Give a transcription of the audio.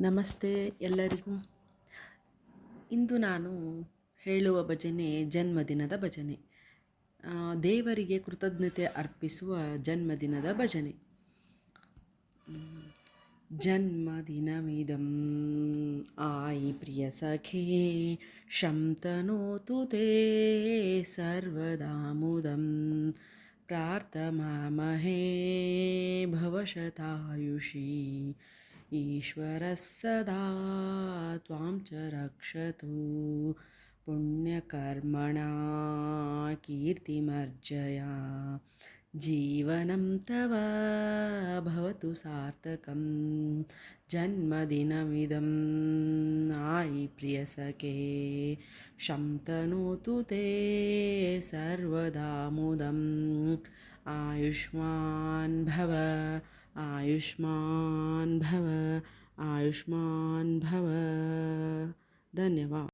ನಮಸ್ತೆ ಎಲ್ಲರಿಗೂ. ಇಂದು ನಾನು ಹೇಳುವ ಭಜನೆ ಜನ್ಮದಿನದ ಭಜನೆ. ದೇವರಿಗೆ ಕೃತಜ್ಞತೆ ಅರ್ಪಿಸುವ ಜನ್ಮದಿನದ ಭಜನೆ. ಜನ್ಮದಿನಮಿದಂ ಆಯಿ ಪ್ರಿಯ ಸಖೇ ಶಂತನೋತು ತೇ ಸರ್ವದಾ ಮುದಂ ಪ್ರಾರ್ಥಮಾಮಹೇ ಭವಶತಾಯುಷಿ ಈಶ್ವರಃ ಸದಾ ತ್ವಾಂ ಚ ರಕ್ಷತು ಪುಣ್ಯಕರ್ಮಣಾ ಕೀರ್ತಿಮರ್ಜಯ ಜೀವನಂ ತವ ಭವತು ಸಾರ್ಥಕಂ. ಜನ್ಮದಿನಮಿದಂ ಆಯಿ ಪ್ರಿಯ ಸಖೇ ಶಂತನೋತು ತೇ ಸರ್ವದಾ ಮುದಂ ಆಯುಷ್ಮಾನ್ ಭವ ಆಯುಷ್ಮಾನ್ ಭವ ಆಯುಷ್ಮಾನ್ ಭವ. ಧನ್ಯವಾದ.